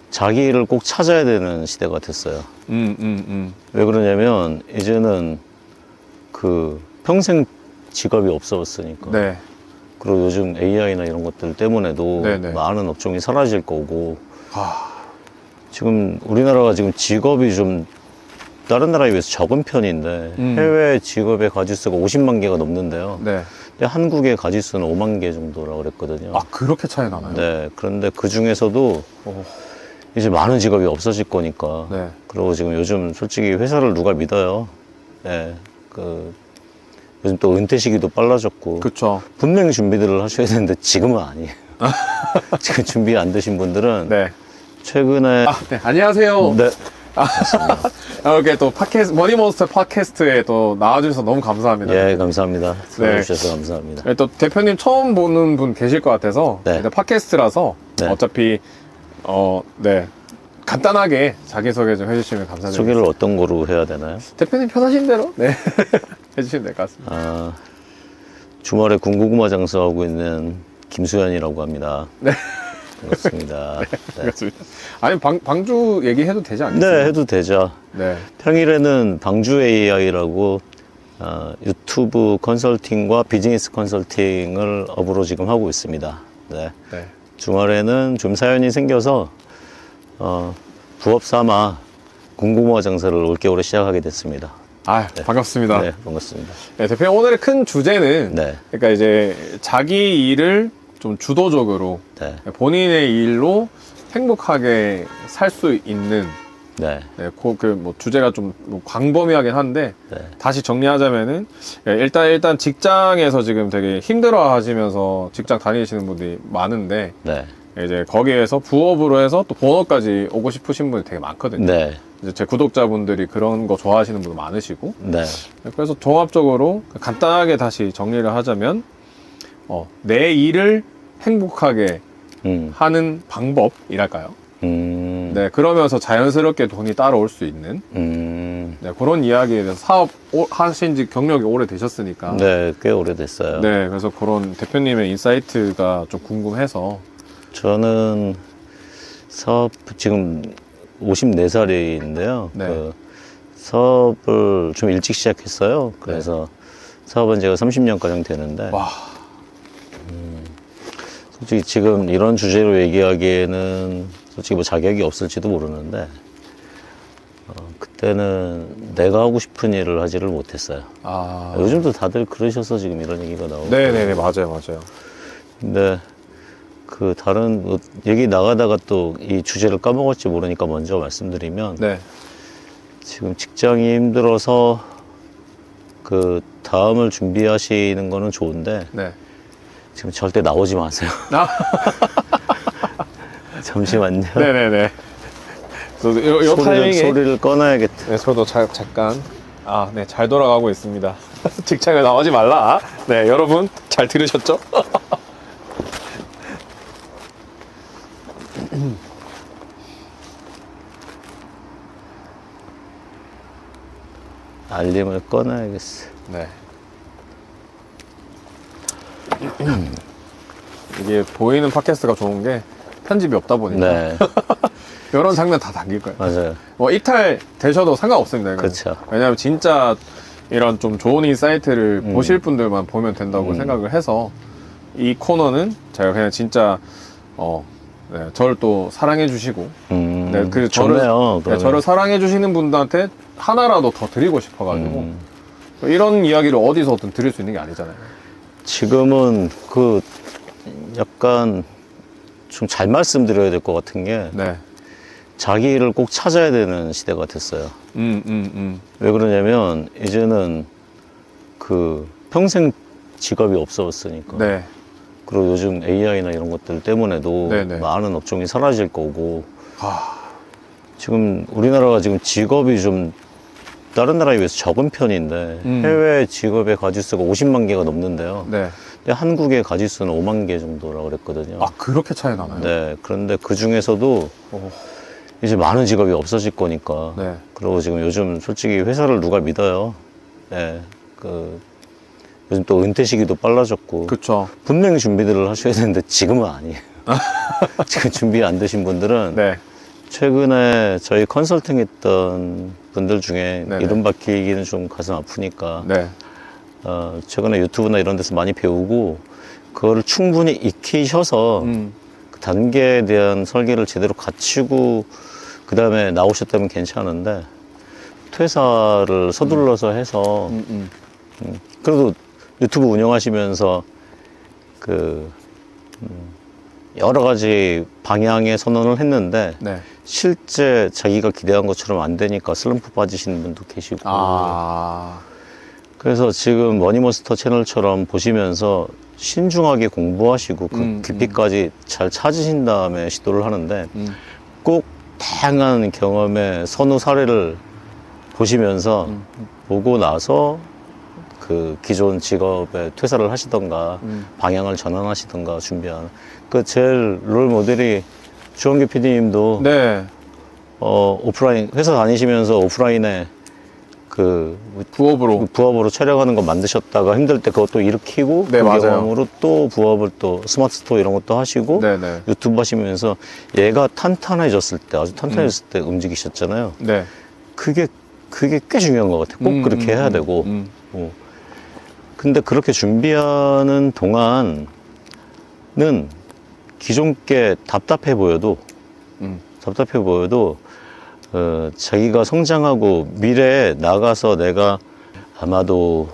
자기 일을 꼭 찾아야 되는 시대가 됐어요. 왜 그러냐면 이제는 그 평생 직업이 없어졌으니까. 네. 그리고 요즘 AI나 이런 것들 때문에도 네네. 많은 업종이 사라질 거고. 아, 지금 우리나라가 지금 직업이 좀 다른 나라에 비해서 적은 편인데 해외 직업의 가짓수가 50만 개가 넘는데요. 네. 근데 한국의 가짓수는 5만 개 정도라고 그랬거든요. 아, 그렇게 차이 나나요? 네. 그런데 그 중에서도 오, 이제 많은 직업이 없어질 거니까. 네. 그리고 지금 요즘 솔직히 회사를 누가 믿어요? 네. 요즘 또 은퇴 시기도 빨라졌고. 그쵸. 분명히 준비들을 하셔야 되는데 지금은 아니에요. 지금 준비 안 되신 분들은 네. 최근에. 아, 네. 안녕하세요. 네. 이렇게 또 팟캐스트, 머니몬스터 팟캐스트에 또 나와주셔서 너무 감사합니다. 예, 감사합니다. 들어주셔서 감사합니다. 네, 또 대표님 처음 보는 분 계실 것 같아서 네. 일단 팟캐스트라서 네. 어차피 네, 간단하게 자기소개 좀 해주시면 감사드립니다. 소개를 어떤 거로 해야 되나요? 대표님 편하신 대로 네 해주시면 될 것 같습니다. 아, 주말에 군고구마 장사하고 있는 김수현이라고 합니다. 네. 반갑습니다. 네. 반갑습니다. 아니 방주 얘기해도 되지 않겠어요? 네, 해도 되죠. 네. 평일에는 방주 AI라고 유튜브 컨설팅과 비즈니스 컨설팅을 업으로 지금 하고 있습니다. 네. 네. 주말에는 좀 사연이 생겨서 부업 삼아 군고구마 장사를 올겨울에 시작하게 됐습니다. 아, 네. 반갑습니다. 네, 반갑습니다. 네, 대표님 오늘의 큰 주제는 네. 그러니까 이제 자기 일을 좀 주도적으로 네. 본인의 일로 행복하게 살 수 있는 네. 네, 뭐 주제가 좀 뭐 광범위하긴 한데 네. 다시 정리하자면은 일단 직장에서 지금 되게 힘들어 하시면서 직장 다니시는 분들이 많은데 네. 이제 거기에서 부업으로 해서 또 본업까지 오고 싶으신 분이 되게 많거든요. 네. 이제 제 구독자분들이 그런 거 좋아하시는 분도 많으시고 네. 그래서 종합적으로 간단하게 다시 정리를 하자면 내 일을 행복하게 하는 방법이랄까요? 네, 그러면서 자연스럽게 돈이 따라올 수 있는 네, 그런 이야기에 대해서 사업 하신 지 경력이 오래되셨으니까 네, 꽤 오래됐어요. 네, 그래서 그런 대표님의 인사이트가 좀 궁금해서 저는 사업 지금 54살인데요. 네. 그 사업을 좀 일찍 시작했어요. 그래서 사업은 제가 30년 가량 되는데 와, 솔직히 지금 이런 주제로 얘기하기에는 솔직히 뭐 자격이 없을지도 모르는데 그때는 내가 하고 싶은 일을 하지를 못했어요. 아, 요즘도 다들 그러셔서 지금 이런 얘기가 나오고. 네네네, 맞아요. 근데 그 다른 뭐 얘기 나가다가 또 이 주제를 까먹을지 모르니까 먼저 말씀드리면 네, 지금 직장이 힘들어서 그 다음을 준비하시는 거는 좋은데 네. 지금 절대 나오지 마세요. 아, 잠시만요. 네네네. 저도 요 타이밍에 소리를 꺼놔야겠다. 네, 저도 잠깐 네, 잘 돌아가고 있습니다. 직장에 나오지 말라. 네, 여러분 잘 들으셨죠? 알림을 꺼놔야겠어. 네. 이게 보이는 팟캐스트가 좋은 게 편집이 없다 보니까 네, 이런 장면 다 담길 거예요. 맞아요. 뭐 이탈 되셔도 상관없습니다. 이거는. 그쵸. 왜냐하면 진짜 이런 좀 좋은 인사이트를 보실 분들만 보면 된다고 생각을 해서 이 코너는 제가 그냥 진짜 네, 저를 또 사랑해 주시고 네, 그 좋네요. 네, 저를 사랑해 주시는 분들한테 하나라도 더 드리고 싶어가지고 이런 이야기를 어디서든 들을 수 있는 게 아니잖아요. 지금은 그 약간 좀 잘 말씀드려야 될 것 같은 게 네. 자기 일을 꼭 찾아야 되는 시대가 됐어요. 왜 그러냐면 이제는 그 평생 직업이 없어졌으니까. 네. 그리고 요즘 AI나 이런 것들 때문에도 네네. 많은 업종이 사라질 거고. 아, 지금 우리나라가 지금 직업이 좀 다른 나라에 비해서 적은 편인데 해외 직업의 가짓수가 50만 개가 넘는데요. 네. 근데 한국의 가짓수는 5만 개 정도라고 그랬거든요. 아, 그렇게 차이 나나요? 네. 그런데 그 중에서도 오, 이제 많은 직업이 없어질 거니까. 네. 그리고 지금 요즘 솔직히 회사를 누가 믿어요? 네. 요즘 또 은퇴 시기도 빨라졌고. 그쵸. 분명히 준비들을 하셔야 되는데 지금은 아니에요. 지금 준비 안 되신 분들은 네. 최근에 저희 컨설팅 했던 분들 중에 네네. 이름 밝히기는 좀 가슴 아프니까 네. 최근에 유튜브나 이런 데서 많이 배우고 그거를 충분히 익히셔서 그 단계에 대한 설계를 제대로 갖추고 그 다음에 나오셨다면 괜찮은데 퇴사를 서둘러서 해서 그래도 유튜브 운영하시면서 여러 가지 방향의 선언을 했는데 네. 실제 자기가 기대한 것처럼 안 되니까 슬럼프 빠지시는 분도 계시고 그래서 지금 머니몬스터 채널처럼 보시면서 신중하게 공부하시고 그 깊이까지 잘 찾으신 다음에 시도를 하는데 꼭 다양한 경험의 선후 사례를 보시면서 보고 나서 그 기존 직업에 퇴사를 하시던가 방향을 전환하시던가 준비하는 그 제일 롤 모델이 주원규 PD님도 네. 오프라인 회사 다니시면서 오프라인에 그 부업으로 촬영하는 거 만드셨다가 힘들 때 그것도 일으키고 네, 그 맞아요. 경험으로 또 부업을 또 스마트 스토어 이런 것도 하시고 네네. 유튜브 하시면서 얘가 탄탄해졌을 때 아주 탄탄해졌을 때 움직이셨잖아요. 네. 그게 꽤 중요한 것 같아요. 꼭 그렇게 해야 되고. 근데 그렇게 준비하는 동안은 기존 게 답답해 보여도 자기가 성장하고 미래에 나가서 내가 아마도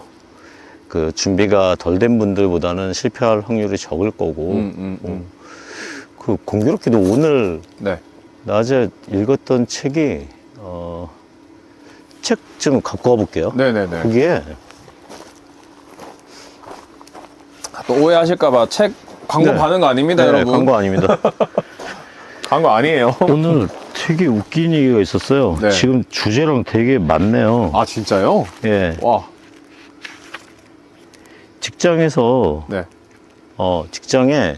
그 준비가 덜 된 분들보다는 실패할 확률이 적을 거고 그 공교롭게도 오늘 네. 낮에 읽었던 책이 책 좀 갖고 와볼게요. 네네네. 거기에 또 오해하실까봐 책 광고 네. 받는 거 아닙니다, 네, 여러분. 광고 아닙니다. 광고 아니에요. 오늘 되게 웃긴 얘기가 있었어요. 네. 지금 주제랑 되게 맞네요. 아, 진짜요? 예. 와. 직장에서, 네. 직장에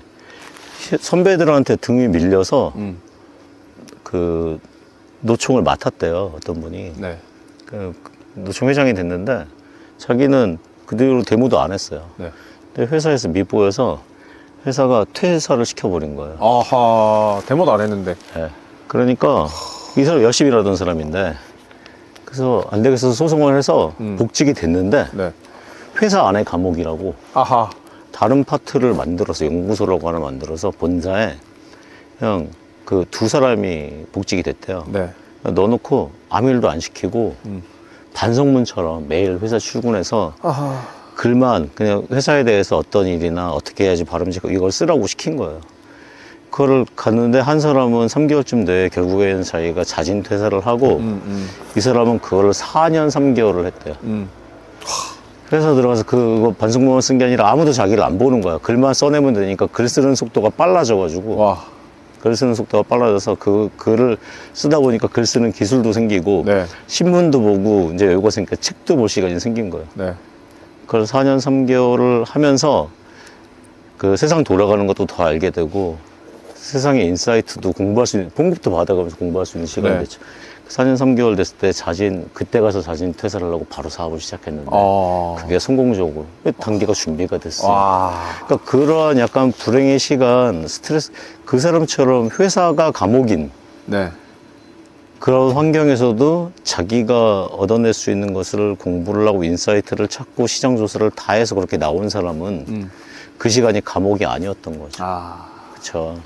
선배들한테 등이 밀려서 그 노총을 맡았대요. 어떤 분이. 네. 그 노총 회장이 됐는데 자기는 그 뒤로 데모도 안 했어요. 네. 근데 회사에서 밉보여서 회사가 퇴사를 시켜버린 거예요. 아하, 데모도 안 했는데. 예. 그러니까 이 사람 열심히 일하던 사람인데 그래서 안 되겠어서 소송을 해서 복직이 됐는데 네. 회사 안에 감옥이라고 아하. 다른 파트를 만들어서 연구소라고 하나 만들어서 본사에 그냥 그 두 사람이 복직이 됐대요. 네. 넣어놓고 아무 일도 안 시키고 반성문처럼 매일 회사 출근해서 아하. 글만 그냥 회사에 대해서 어떤 일이나 어떻게 해야지 바람직하고 이걸 쓰라고 시킨 거예요. 그거를 갔는데 한 사람은 3개월쯤 돼 결국에는 자기가 자진 퇴사를 하고 이 사람은 그거를 4년 3개월을 했대요. 회사 들어가서 그거 반성문을 쓴 게 아니라 아무도 자기를 안 보는 거야. 글만 써내면 되니까 글 쓰는 속도가 빨라져가지고 와. 글 쓰는 속도가 빨라져서 그 글을 쓰다 보니까 글 쓰는 기술도 생기고 네. 신문도 보고 이제 여유가 생기니까 책도 볼 시간이 생긴 거예요. 네. 그걸 4년 3개월을 하면서 그 세상 돌아가는 것도 더 알게 되고 세상의 인사이트도 공부할 수 있는, 봉급도 받아가면서 공부할 수 있는 시간이 네. 됐죠. 4년 3개월 됐을 때 그때 가서 자진 퇴사를 하고 바로 사업을 시작했는데 그게 성공적으로 단계가 준비가 됐어요. 와. 그러니까 그러한 약간 불행의 시간, 스트레스, 그 사람처럼 회사가 감옥인 네. 그런 환경에서도 자기가 얻어낼 수 있는 것을 공부를 하고 인사이트를 찾고 시장 조사를 다 해서 그렇게 나온 사람은 그 시간이 감옥이 아니었던 거죠. 아. 그쵸.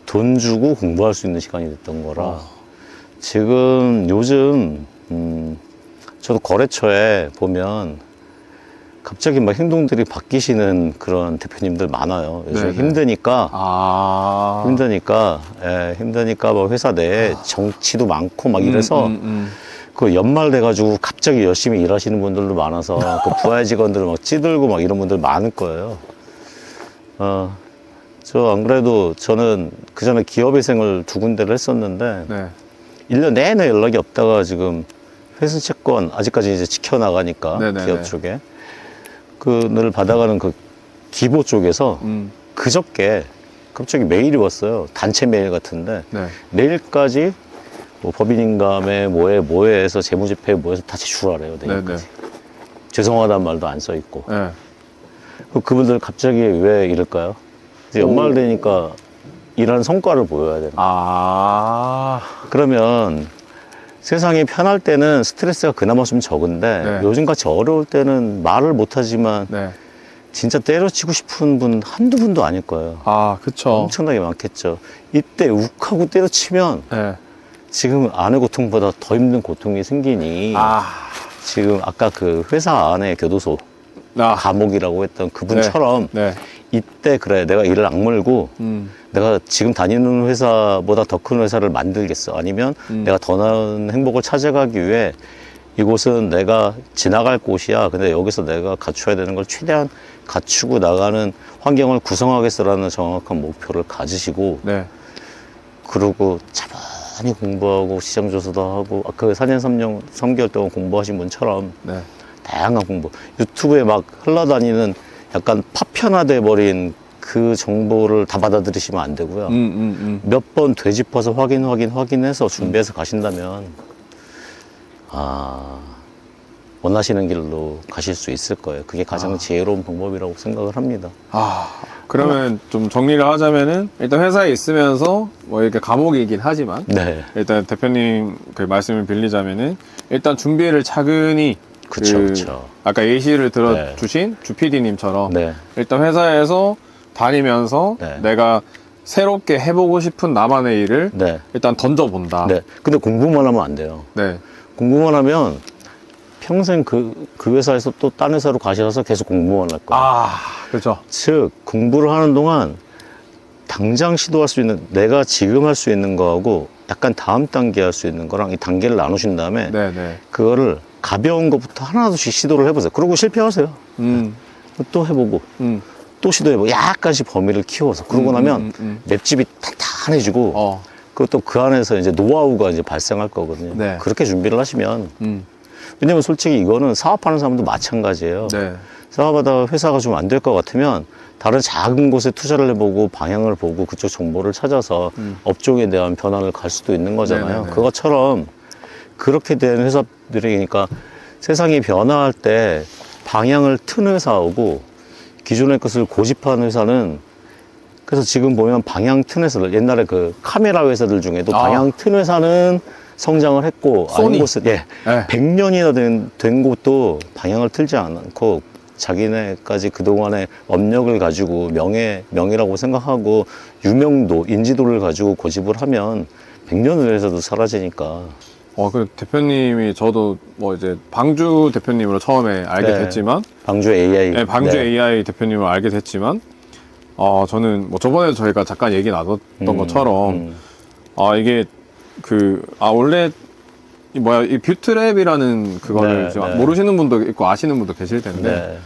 돈 주고 공부할 수 있는 시간이 됐던 거라. 지금 요즘, 저도 거래처에 보면 갑자기 막 행동들이 바뀌시는 그런 대표님들 많아요. 요즘 네네. 힘드니까. 아. 힘드니까 뭐 회사 내에 정치도 많고 막 이래서 그 연말 돼가지고 갑자기 열심히 일하시는 분들도 많아서 그 부하 직원들을 막 찌들고 막 이런 분들 많을 거예요. 저 안 그래도 저는 그 전에 기업회생을 2군데를 했었는데 네. 1년 내내 연락이 없다가 지금 회순채권 아직까지 이제 지켜나가니까 네네네. 기업 쪽에 그를 받아가는 그 기보 쪽에서 그저께 갑자기 메일이 왔어요. 단체 메일 같은데 네. 내일까지 뭐 법인인감에 뭐에 해서 재무집회에 뭐해서 다 제출하래요. 내일까지. 죄송하다는 말도 안 써 있고. 네. 그분들 갑자기 왜 이럴까요? 이제 연말 되니까 일하는 성과를 보여야 되는. 아. 그러면 세상이 편할 때는 스트레스가 그나마 좀 적은데 네. 요즘같이 어려울 때는 말을 못하지만 네. 진짜 때려치고 싶은 분 한두 분도 아닐 거예요. 그쵸. 엄청나게 많겠죠. 이때 욱하고 때려치면 네. 지금 안의 고통보다 더 힘든 고통이 생기니 지금 아까 그 회사 안에 교도소 감옥이라고 했던 그분처럼 네. 이때 그래 내가 이를 악물고 내가 지금 다니는 회사보다 더 큰 회사를 만들겠어. 아니면 내가 더 나은 행복을 찾아가기 위해 이곳은 내가 지나갈 곳이야. 근데 여기서 내가 갖춰야 되는 걸 최대한 갖추고 나가는 환경을 구성하겠어라는 정확한 목표를 가지시고 네. 그러고 차분히 공부하고 시장 조사도 하고 그 4년 3개월 동안 공부하신 분처럼 네. 다양한 공부 유튜브에 막 흘러다니는 약간 파편화돼 버린 그 정보를 다 받아들이시면 안 되고요. 몇 번 되짚어서 확인해서 준비해서 가신다면 원하시는 길로 가실 수 있을 거예요. 그게 가장 지혜로운 방법이라고 생각을 합니다. 그러면 좀 정리를 하자면은 일단 회사에 있으면서 뭐 이렇게 감옥이긴 하지만 네. 일단 대표님 그 말씀을 빌리자면은 일단 준비를 차근히 그쵸. 아까 예시를 들어주신 주 PD님처럼 네. 일단 회사에서 다니면서 네. 내가 새롭게 해보고 싶은 나만의 일을 네. 일단 던져본다. 네. 근데 공부만 하면 안 돼요. 네. 공부만 하면 평생 그 회사에서 또 딴 회사로 가셔서 계속 공부만 할 거예요. 그렇죠. 즉 공부를 하는 동안 당장 시도할 수 있는 내가 지금 할 수 있는 거하고 약간 다음 단계 할 수 있는 거랑 이 단계를 나누신 다음에 네네. 그거를 가벼운 것부터 하나둘씩 시도를 해보세요. 그리고 실패하세요. 또 해보고 또 시도해보고 약간씩 범위를 키워서 그러고 나면 맷집이 탄탄해지고 그것도 그 안에서 이제 노하우가 이제 발생할 거거든요. 네. 그렇게 준비를 하시면 왜냐면 솔직히 이거는 사업하는 사람도 마찬가지예요. 네. 사업하다가 회사가 좀 안 될 것 같으면 다른 작은 곳에 투자를 해보고 방향을 보고 그쪽 정보를 찾아서 업종에 대한 변화를 갈 수도 있는 거잖아요. 네네네. 그것처럼 그렇게 된 회사들이니까 세상이 변화할 때 방향을 튼 회사하고 기존의 것을 고집한 회사는 그래서 지금 보면 방향 튼 회사들 옛날에 그 카메라 회사들 중에도 방향 튼 회사는 성장을 했고 소니. 아닌 곳은 100년이나 된 곳도 방향을 틀지 않고 자기네까지 그동안의 업력을 가지고 명예라고 생각하고 유명도, 인지도를 가지고 고집을 하면 100년 후에서도 사라지니까. 그 대표님이 저도 뭐 이제 방주 대표님으로 처음에 알게 네. 됐지만 방주 AI. 네, 방주 네. AI 대표님을 알게 됐지만 저는 뭐 저번에 저희가 잠깐 얘기 나눴던 것처럼 이게 원래 이 뷰트랩이라는 그거를 네, 네. 모르시는 분도 있고 아시는 분도 계실 텐데 네.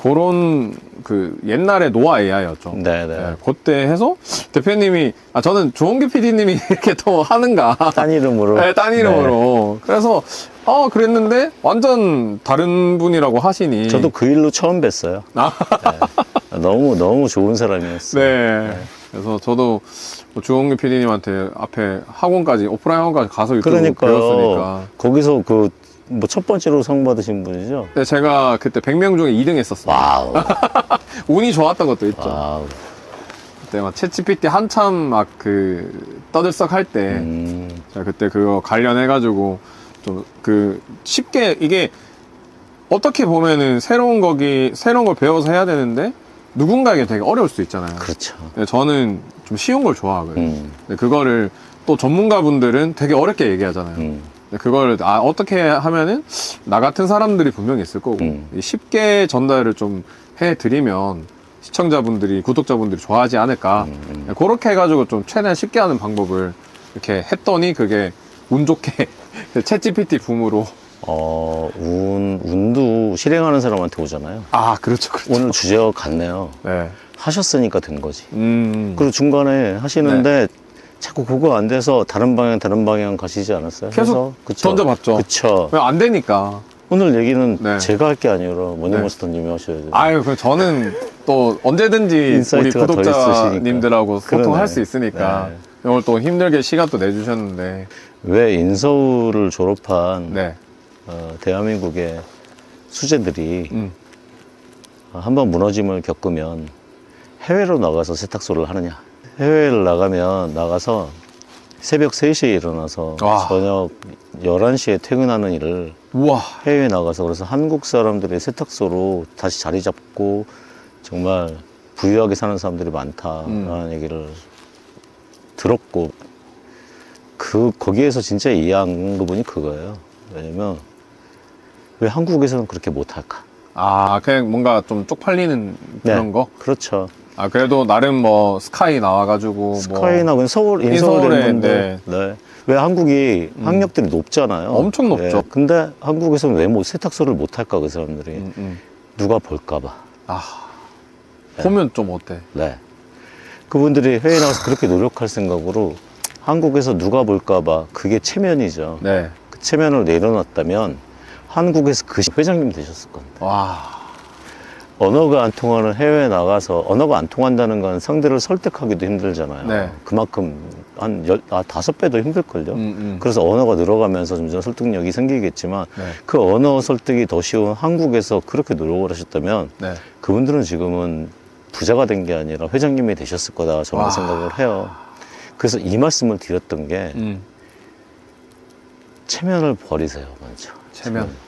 그런 그 옛날에 노아 AI였죠. 네, 네. 그때 해서 대표님이 저는 조홍기 PD님이 이렇게 또 하는가 딴 이름으로. 네, 딴 이름으로. 그래서 그랬는데 완전 다른 분이라고 하시니 저도 그 일로 처음 뵀어요. 네. 너무 좋은 사람이었어요. 네. 그래서 저도 주홍기 PD님한테 앞에 오프라인 학원까지 가서 유튜브 배웠으니까. 거기서 첫 번째로 상 받으신 분이죠? 네, 제가 그때 100명 중에 2등 했었어요. 와우. 운이 좋았던 것도 있죠. 와우. 그때 막 챗GPT 한참 떠들썩 할 때, 제가 그때 그거 관련해가지고 좀 쉽게 이게 어떻게 보면은 새로운 걸 배워서 해야 되는데 누군가에게 되게 어려울 수 있잖아요. 그렇죠. 근데 저는 좀 쉬운 걸 좋아하거든요. 근데 그거를 또 전문가분들은 되게 어렵게 얘기하잖아요. 근데 그거를 어떻게 하면은 나 같은 사람들이 분명히 있을 거고 쉽게 전달을 좀 해드리면 시청자분들이 구독자분들이 좋아하지 않을까. 그렇게 해가지고 좀 최대한 쉽게 하는 방법을 이렇게 했더니 그게 운 좋게 챗GPT 붐으로 운도 실행하는 사람한테 오잖아요. 그렇죠. 오늘 주제와 같네요. 네. 하셨으니까 된 거지. 그리고 중간에 하시는데 자꾸 그거 안 돼서 다른 방향 가시지 않았어요? 계속 그쵸? 던져봤죠. 그쵸. 왜 안 되니까. 오늘 얘기는 네. 제가 할 게 아니라 모닝마스터님이 하셔야 돼요. 그 저는 또 언제든지 우리 인사이트가 더 구독자님들하고 있으시니까. 소통할 그러네. 수 있으니까. 네. 오늘 또 힘들게 시간 또 내주셨는데. 왜 인서울을 졸업한 네. 대한민국의 수재들이 한번 무너짐을 겪으면 해외로 나가서 세탁소를 하느냐? 해외를 나가서 새벽 3시에 일어나서 와. 저녁 11시에 퇴근하는 일을 우와. 해외에 나가서, 그래서 한국 사람들이 세탁소로 다시 자리 잡고 정말 부유하게 사는 사람들이 많다라는 얘기를 들었고, 거기에서 진짜 이해한 부분이 그거예요. 왜냐면 왜 한국에서는 그렇게 못할까? 아, 그냥 뭔가 좀 쪽팔리는 그런 네, 거? 그렇죠. 아, 그래도 나름 뭐 스카이 나와가지고 스카이나 그냥 인서울에, 인서울에 분들. 네. 왜 한국이 학력들이 높잖아요. 엄청 높죠. 근데 한국에서는 왜 세탁소를 못 할까, 그 사람들이. 누가 볼까봐. 보면 좀 어때? 네. 그분들이 해외에 나가서 그렇게 노력할 생각으로 한국에서 누가 볼까봐, 그게 체면이죠. 네. 그 체면을 내려놨다면 한국에서 그 회장님 되셨을 건데. 와. 언어가 안 통하는 해외에 나가서, 언어가 안 통한다는 건 상대를 설득하기도 힘들잖아요. 네. 그만큼 한 5배도 힘들걸요. 그래서 언어가 늘어가면서 점점 설득력이 생기겠지만, 네. 그 언어 설득이 더 쉬운 한국에서 그렇게 노력을 하셨다면 네. 그분들은 지금은 부자가 된 게 아니라 회장님이 되셨을 거다, 저는 와. 생각을 해요. 그래서 이 말씀을 드렸던 게 체면을 버리세요, 먼저. 체면.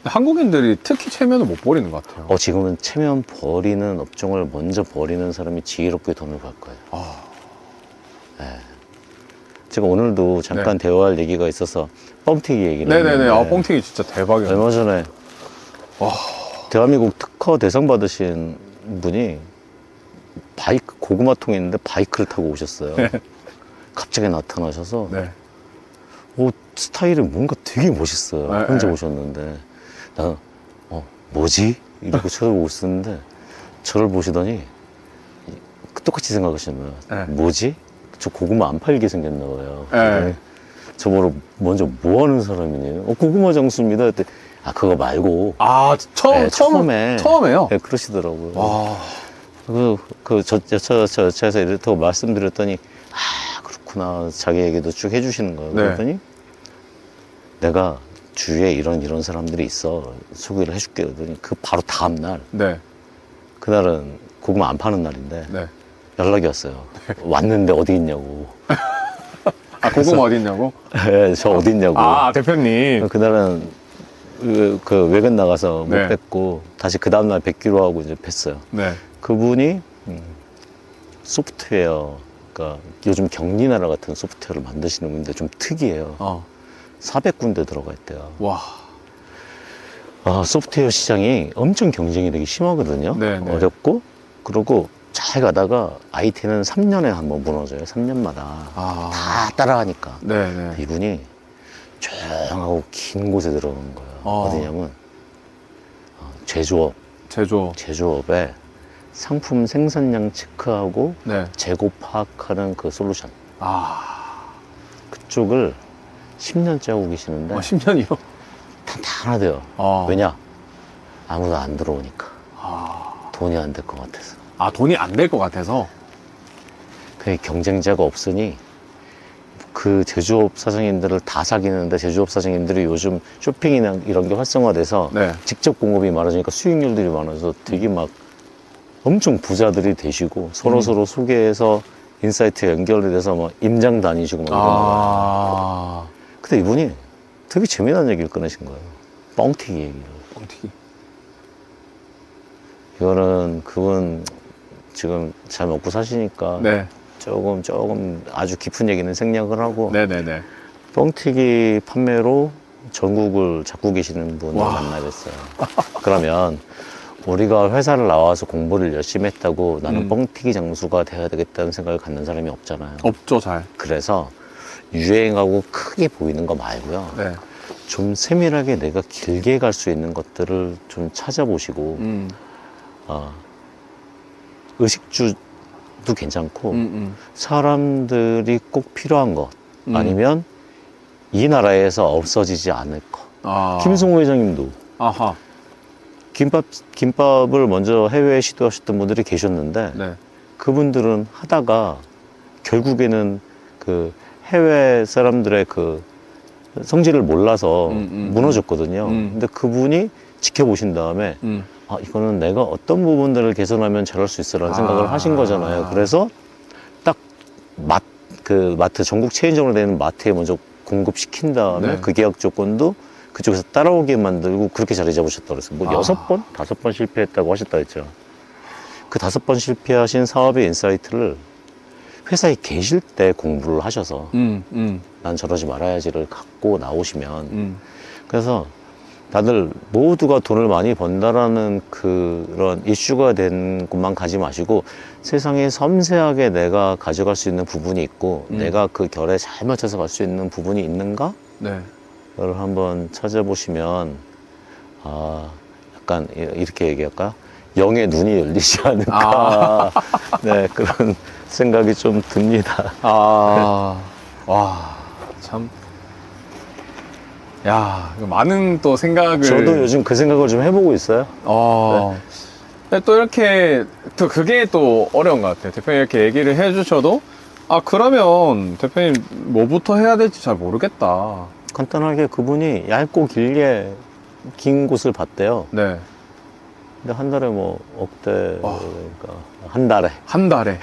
한국인들이 특히 체면을 못 버리는 것 같아요. 지금은 체면 버리는 업종을 먼저 버리는 사람이 지혜롭게 돈을 벌 거예요. 네. 제가 오늘도 잠깐 대화할 얘기가 있어서 뻥튀기 얘기를 네네네. 했는데, 뻥튀기 진짜 대박이에요. 얼마 전에 대한민국 특허 대상 받으신 분이 바이크, 고구마통에 있는데 바이크를 타고 오셨어요. 갑자기 나타나셔서 네. 스타일이 뭔가 되게 멋있어요. 네, 혼자 네. 오셨는데 나는 뭐지? 이러고 쳐다보고 있었는데 저를 보시더니 똑같이 생각하시는 거예요. 네. 뭐지? 저 고구마 안 팔게 생겼나 봐요. 네. 저보러 먼저 뭐 하는 사람이니? 고구마 장수입니다. 그때 그거 말고. 아, 처음에요? 네, 그러시더라고요. 와. 여차에서 이렇다고 말씀드렸더니, 그렇구나. 자기 얘기도 쭉 해주시는 거예요. 네. 그랬더니, 내가 주위에 이런 사람들이 있어. 소개를 해줄게. 그랬더니, 바로 다음날, 네. 그날은 고구마 안 파는 날인데, 네. 연락이 왔어요. 왔는데 어디 있냐고. 고구마 어디 있냐고? 네, 저 어디 있냐고. 대표님. 그날은 그 외근 나가서 못 네. 뵀고, 다시 그 다음날 뵙기로 하고 이제 뵀어요. 네. 그분이 소프트웨어, 그러니까 요즘 경리나라 같은 소프트웨어를 만드시는 분인데 좀 특이해요. 400군데 들어가 있대요. 와. 소프트웨어 시장이 엄청 경쟁이 되게 심하거든요. 네, 네. 어렵고, 그러고 잘 가다가 IT는 3년에 한 번 무너져요. 3년마다. 다 따라가니까. 네, 네. 이분이 조용하고 긴 곳에 들어간 거예요. 어디냐면 제조업. 제조업에 상품 생산량 체크하고 네. 재고 파악하는 그 솔루션. 그쪽을 10년째 하고 계시는데 10년이요? 탄탄하대요. 왜냐? 아무도 안 들어오니까. 돈이 안 될 것 같아서. 돈이 안 될 것 같아서? 그 경쟁자가 없으니 그 제조업 사장님들을 다 사귀는데, 제조업 사장님들이 요즘 쇼핑이나 이런 게 활성화돼서 네. 직접 공급이 많아지니까 수익률들이 많아서 되게 막 엄청 부자들이 되시고 서로 소개해서 인사이트에 연결이 돼서 막 임장 다니시고 막 이런 거예요. 근데 이분이 되게 재미난 얘기를 꺼내신 거예요. 뻥튀기 얘기를. 뻥튀기. 이거는 그분 지금 잘 먹고 사시니까 네. 조금 아주 깊은 얘기는 생략을 하고, 네네네. 뻥튀기 판매로 전국을 잡고 계시는 분을 만나뵀어요. 그러면 우리가 회사를 나와서 공부를 열심히 했다고 나는 뻥튀기 장수가 돼야 되겠다는 생각을 갖는 사람이 없잖아요. 없죠, 잘. 그래서 유행하고 크게 보이는 거 말고요. 네. 좀 세밀하게 내가 길게 갈 수 있는 것들을 좀 찾아보시고, 의식주도 괜찮고, 사람들이 꼭 필요한 것, 아니면 이 나라에서 없어지지 않을 것. 김승호 회장님도 김밥을 먼저 해외에 시도하셨던 분들이 계셨는데, 네. 그분들은 하다가 결국에는 그 해외 사람들의 그 성질을 몰라서 무너졌거든요. 근데 그분이 지켜보신 다음에 이거는 내가 어떤 부분들을 개선하면 잘할 수 있어라는 생각을 하신 거잖아요. 그래서 딱 그 마트 전국 체인점으로 되는 마트에 먼저 공급시킨 다음에 네. 그 계약 조건도 그쪽에서 따라오게 만들고 그렇게 자리 잡으셨다고 그랬어요. 뭐 6번? 5번 실패했다고 하셨다 했죠. 그 5번 실패하신 사업의 인사이트를 회사에 계실 때 공부를 하셔서 난 저러지 말아야지를 갖고 나오시면 그래서 다들 모두가 돈을 많이 번다라는 그런 이슈가 된 곳만 가지 마시고 세상에 섬세하게 내가 가져갈 수 있는 부분이 있고 내가 그 결에 잘 맞춰서 갈 수 있는 부분이 있는가? 네. 를 한번 찾아보시면 아 약간 이렇게 얘기할까? 영의 눈이 열리지 않을까? 네 그런 생각이 좀 듭니다. 와, 참. 야, 많은 또 생각을. 저도 요즘 그 생각을 좀 해보고 있어요. 근데 또 이렇게, 또 그게 또 어려운 것 같아요. 대표님 이렇게 얘기를 해주셔도, 아, 그러면 대표님 뭐부터 해야 될지 잘 모르겠다. 간단하게 그분이 얇고 길게 긴 곳을 봤대요. 네. 근데 한 달에 뭐 억대, 그러니까 한 달에. 한 달에.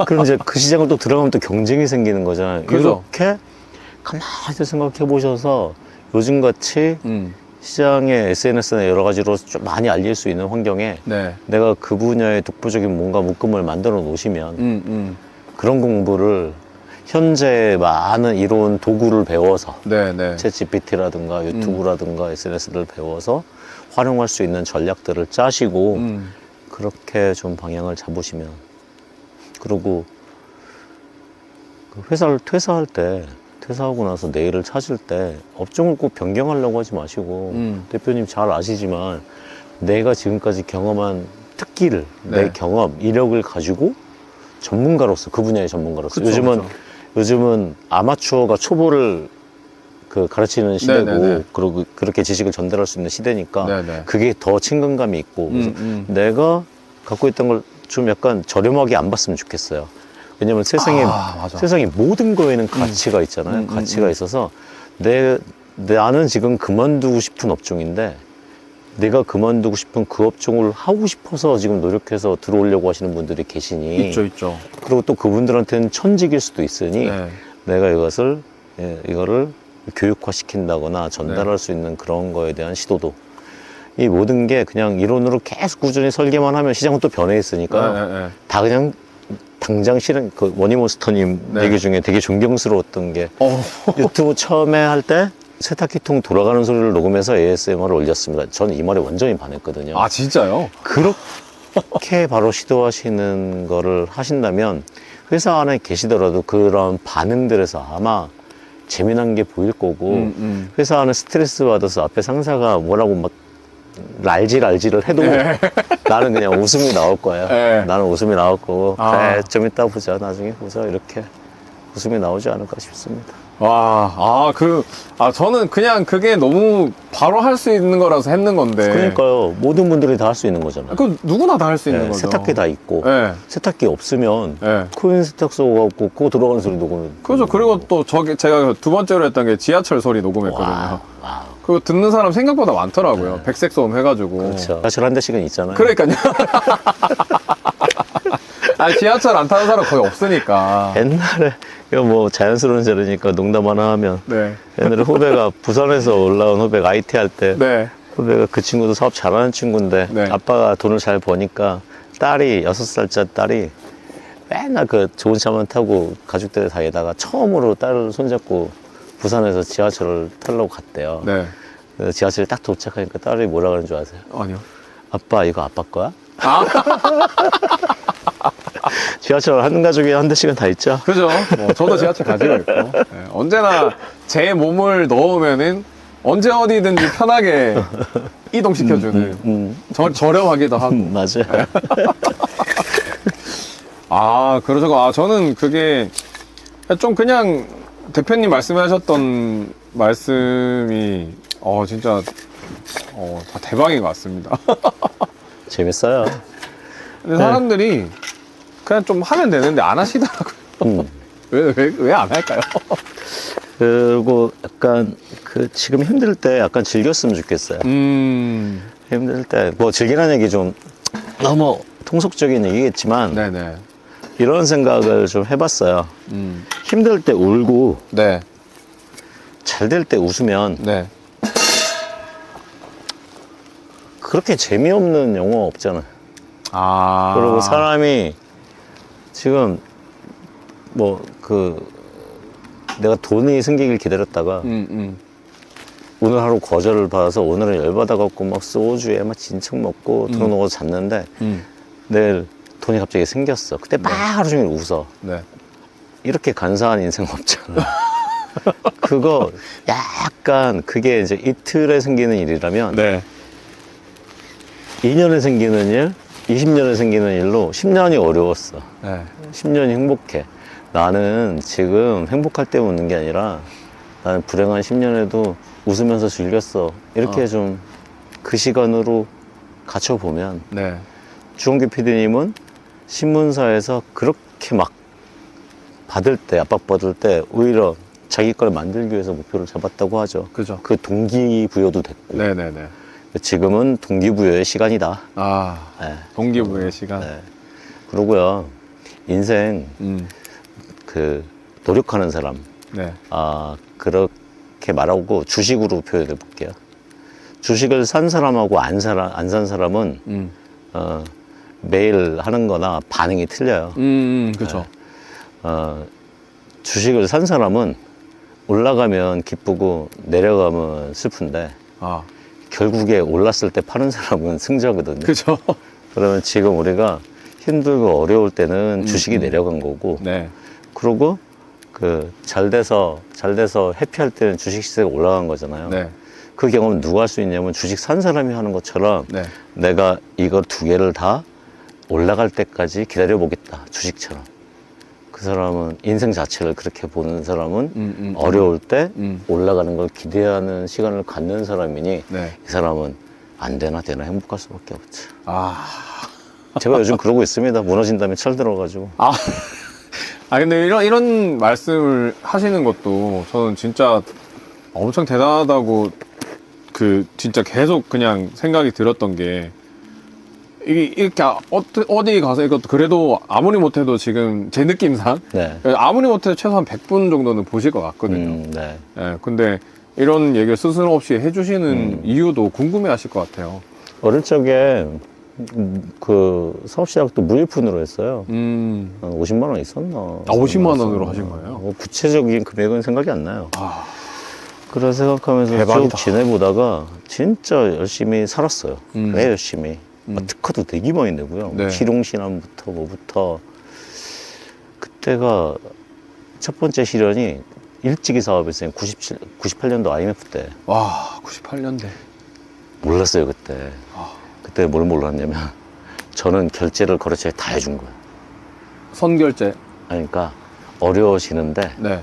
그럼 이제 그 시장을 또 들어가면 또 경쟁이 생기는 거잖아요. 그죠. 이렇게 가만히 생각해 보셔서 요즘같이 시장의 SNS나 여러 가지로 좀 많이 알릴 수 있는 환경에 네. 내가 그 분야의 독보적인 뭔가 묶음을 만들어 놓으시면 그런 공부를 현재 많은 이론 도구를 배워서 네, 네. 챗GPT라든가 유튜브라든가 SNS를 배워서 활용할 수 있는 전략들을 짜시고 그렇게 좀 방향을 잡으시면 그리고 그 회사를 퇴사할 때 퇴사하고 나서 내일을 찾을 때 업종을 꼭 변경하려고 하지 마시고 대표님 잘 아시지만 내가 지금까지 경험한 특기를 네. 내 경험, 이력을 가지고 전문가로서 그 분야의 전문가로서 그쵸, 그쵸. 요즘은 아마추어가 초보를 그 가르치는 시대고 네네네. 그리고 그렇게 지식을 전달할 수 있는 시대니까 네네. 그게 더 친근감이 있고 그래서 내가 갖고 있던 걸 좀 약간 저렴하게 안 봤으면 좋겠어요. 왜냐면 맞아. 세상에 모든 거에는 가치가 있잖아요. 가치가 있어서 나는 지금 그만두고 싶은 업종인데 내가 그만두고 싶은 그 업종을 하고 싶어서 지금 노력해서 들어오려고 하시는 분들이 계시니 있죠. 그리고 또 그분들한테는 천직일 수도 있으니 네. 내가 이거를 교육화 시킨다거나 전달할 수 있는 그런 거에 대한 시도도 이 모든 게 그냥 이론으로 계속 꾸준히 설계만 하면 시장은 또 변해 있으니까 네. 다 그냥 당장 실은 그 원희몬스터님 네. 얘기 중에 되게 존경스러웠던 게 유튜브 처음에 할 때 세탁기통 돌아가는 소리를 녹음해서 ASMR을 올렸습니다. 저는 이 말에 완전히 반했거든요. 아, 진짜요? 그렇게 바로 시도하시는 거를 하신다면 회사 안에 계시더라도 그런 반응들에서 아마 재미난 게 보일 거고 회사 안에 스트레스 받아서 앞에 상사가 뭐라고 막 랄질을 해도 나는 그냥 웃음이 나올 거야. 네. 나는 웃음이 나올 거고 아. 그래 좀 이따 보자 나중에 보자 이렇게 웃음이 나오지 않을까 싶습니다. 저는 그냥 그게 너무 바로 할 수 있는 거라서 했는 건데. 그러니까요. 모든 분들이 다 할 수 있는 거잖아요. 그 누구나 다 할 수 있는 네, 거죠. 세탁기 다 있고 네. 세탁기 없으면 네. 코인 세탁소가 없고 그거 들어가는 소리 녹으면 그렇죠. 그리고 또 제가 두 번째로 했던 게 지하철 소리 녹음했거든요. 와우. 그거 듣는 사람 생각보다 많더라고요. 백색 소음 해가지고. 그렇죠. 사실 한 대씩은 있잖아요. 그러니까요. 지하철 안 타는 사람 거의 없으니까. 옛날에 이거 뭐 자연스러운 자리니까 농담 하나 하면 네. 옛날에 후배가 부산에서 올라온 후배가 IT 할 때 네. 후배가 그 친구도 사업 잘하는 친구인데 네. 아빠가 돈을 잘 버니까 딸이 6살짜 딸이 맨날 그 좋은 차만 타고 가족들 사이에다가 처음으로 딸을 손잡고 부산에서 지하철을 타려고 갔대요. 네. 그래서 지하철에 딱 도착하니까 딸이 뭐라 그러는 줄 아세요? 아니요. 아빠 이거 아빠 거야? 지하철 한 가족이 한 대씩은 다 있죠. 그죠. 저도 지하철 가지고 있고. 네. 언제나 제 몸을 넣으면은 언제 어디든지 편하게 이동시켜주는. 저렴하기도 하고. 맞아요. 그러죠. 저는 그게 좀 그냥 대표님 말씀하셨던 말씀이, 진짜, 다 대박인 것 같습니다. 재밌어요. 근데 사람들이 그냥 좀 하면 되는데 안 하시더라고요. 왜 안 할까요? 그리고 약간 지금 힘들 때 약간 즐겼으면 좋겠어요. 힘들 때 뭐 즐기라는 얘기 좀 너무 통속적인 얘기겠지만 네네. 이런 생각을 좀 해봤어요. 힘들 때 울고 네. 잘 될 때 웃으면 네. 그렇게 재미없는 영화 없잖아요. 아. 그리고 사람이 지금 뭐 내가 돈이 생기길 기다렸다가 오늘 하루 거절을 받아서 오늘은 열받아갖고 막 소주에 막 진척 먹고 돈 넣어서 잤는데 내일 돈이 갑자기 생겼어. 그때 막 하루 종일 웃어. 네. 이렇게 간사한 인생 없잖아. 그거 약간 그게 이제 이틀에 생기는 일이라면 네. 2년에 생기는 일, 20년에 생기는 일로 10년이 어려웠어. 네. 10년이 행복해. 나는 지금 행복할 때 웃는 게 아니라 나는 불행한 10년에도 웃으면서 즐겼어. 이렇게 좀 그 시간으로 갇혀보면 네. 주홍규 PD님은 신문사에서 그렇게 막 받을 때, 압박받을 때 오히려 자기 걸 만들기 위해서 목표를 잡았다고 하죠. 그죠. 그 동기부여도 됐고. 네네네. 지금은 동기부여의 시간이다. 아. 네. 동기부여의 시간. 네. 그러고요, 인생 노력하는 사람, 네. 그렇게 말하고 주식으로 표현해 볼게요. 주식을 산 사람하고 안 산 사람은 매일 하는 거나 반응이 틀려요. 그렇죠. 주식을 산 사람은 올라가면 기쁘고 내려가면 슬픈데 아. 결국에 올랐을 때 파는 사람은 승자거든요. 그죠. 그러면 지금 우리가 힘들고 어려울 때는 주식이 내려간 거고, 네. 그리고 잘 돼서 해피할 때는 주식 시세가 올라간 거잖아요. 네. 그 경험은 누가 할 수 있냐면 주식 산 사람이 하는 것처럼 네. 내가 이거 두 개를 다 올라갈 때까지 기다려 보겠다. 주식처럼. 그 사람은 인생 자체를 그렇게 보는 사람은 어려울 때 올라가는 걸 기대하는 시간을 갖는 사람이니 네. 이 사람은 안 되나 행복할 수밖에 없죠. 아. 제가 요즘 그러고 있습니다. 무너진 다음에 철 들어가지고. 아. 근데 이런 말씀을 하시는 것도 저는 진짜 엄청 대단하다고 진짜 계속 그냥 생각이 들었던 게 이렇게 어디 가서 이것도 그래도 아무리 못해도 지금 제 느낌상 네. 아무리 못해도 최소한 100분 정도는 보실 것 같거든요. 네. 네, 근데 이런 얘기를 스스럼 없이 해주시는 이유도 궁금해 하실 것 같아요. 어릴 적에 사업시작도 무일푼으로 했어요. 한 50만 원 있었나? 50만 원으로 하신 거예요? 구체적인 금액은 생각이 안 나요. 아. 그런 생각하면서 대박이다. 쭉 지내보다가 진짜 열심히 살았어요. 왜 열심히? 특허도 되게 많이 내고요. 네. 실용신안부터 뭐부터. 그때가 첫 번째 실현이 일찍이 사업했어요. 98년도 IMF 때. 와, 98년대. 몰랐어요, 그때. 그때 뭘 몰랐냐면 저는 결제를 거래처에 다 해준 거예요. 선결제. 그러니까 어려워지는데 네.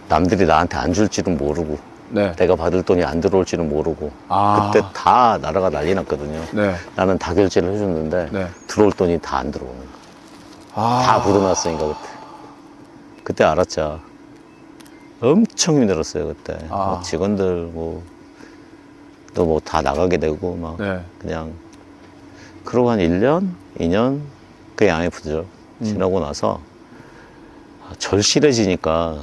남들이 나한테 안 줄지는 모르고 네. 내가 받을 돈이 안 들어올지는 모르고 그때 다 나라가 난리 났거든요. 네. 나는 다 결제를 해줬는데 네. 들어올 돈이 다 안 들어오는 거야. 다 묻어놨으니까 그때 알았죠. 엄청 힘들었어요 그때. 막 직원들 또 뭐 다 나가게 되고 막 네. 그냥 그러고 한 1년, 2년 그게 IMF죠. 지나고 나서 절실해지니까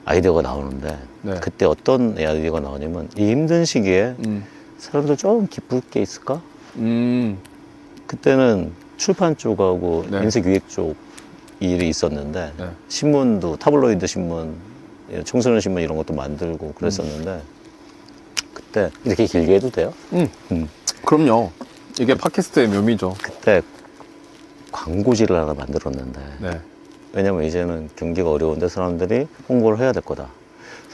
아이디어가 나오는데 네. 그때 어떤 아이디어가 나오냐면 이 힘든 시기에 사람들 좀 기쁠 게 있을까? 그때는 출판 쪽하고 네. 인쇄기획 쪽 일이 있었는데 네. 신문도 타블로이드 신문, 청소년 신문 이런 것도 만들고 그랬었는데 그때 이렇게 길게 해도 돼요? 그럼요. 이게 팟캐스트의 묘미죠. 그때 광고지를 하나 만들었는데 네. 왜냐면 이제는 경기가 어려운데 사람들이 홍보를 해야 될 거다.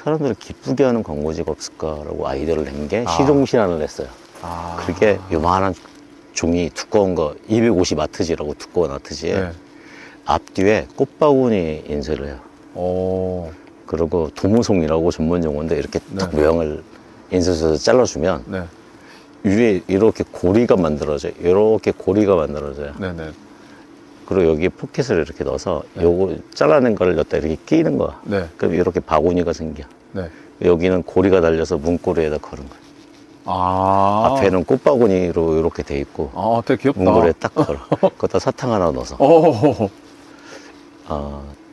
사람들을 기쁘게 하는 광고지가 없을까라고 아이디어를 낸 게 실용신안을 냈어요. 그게 요만한 종이 두꺼운 거 250아트지라고 두꺼운 아트지에 네. 앞뒤에 꽃바구니 인쇄를 해요. 오. 그리고 도무송이라고 전문 용어인데 이렇게 네. 딱 모양을 인쇄해서 잘라주면 네. 위에 이렇게 고리가 만들어져요. 이렇게 고리가 만들어져요. 네네. 그리고 여기에 포켓을 이렇게 넣어서 요거 잘라낸 거를 넣다 이렇게 끼는 거야. 네. 그럼 이렇게 바구니가 생겨. 네. 여기는 고리가 달려서 문고리에다 걸은 거야. 앞에는 꽃바구니로 이렇게 돼 있고 되게 귀엽다. 문고리에 딱 걸어. 거기다 사탕 하나 넣어서.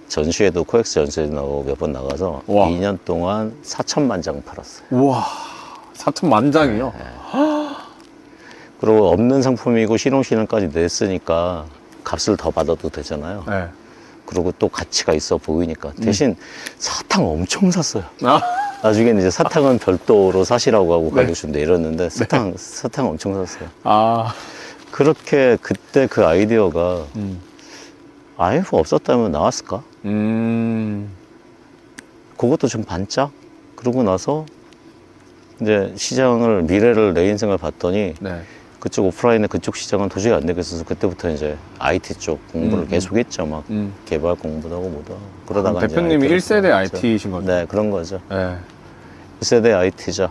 전시회도 코엑스 전시회도 나오고 몇 번 나가서 와. 2년 동안 4천만 장 팔았어요. 우와, 4천만 장이요? 그리고 없는 상품이고 실용시능까지 냈으니까 값을 더 받아도 되잖아요. 네. 그리고 또 가치가 있어 보이니까 대신 사탕 엄청 샀어요. 나중에는 이제 사탕은 별도로 사시라고 하고 네. 가격 좀 내렸는데 사탕 엄청 샀어요. 그렇게 그때 그 아이디어가 IMF 없었다면 나왔을까? 그것도 좀 반짝. 그러고 나서 이제 미래를 내 인생을 봤더니 네. 그쪽 오프라인의 그쪽 시장은 도저히 안 되겠어서 그때부터 이제 IT 쪽 공부를 계속 했죠. 막 개발 공부도 하고 뭐도 하고. 그러다가 이제 대표님이 IT 를 1세대 들어갔죠. IT이신 거죠? 네, 그런 거죠. 네. 1세대 IT죠.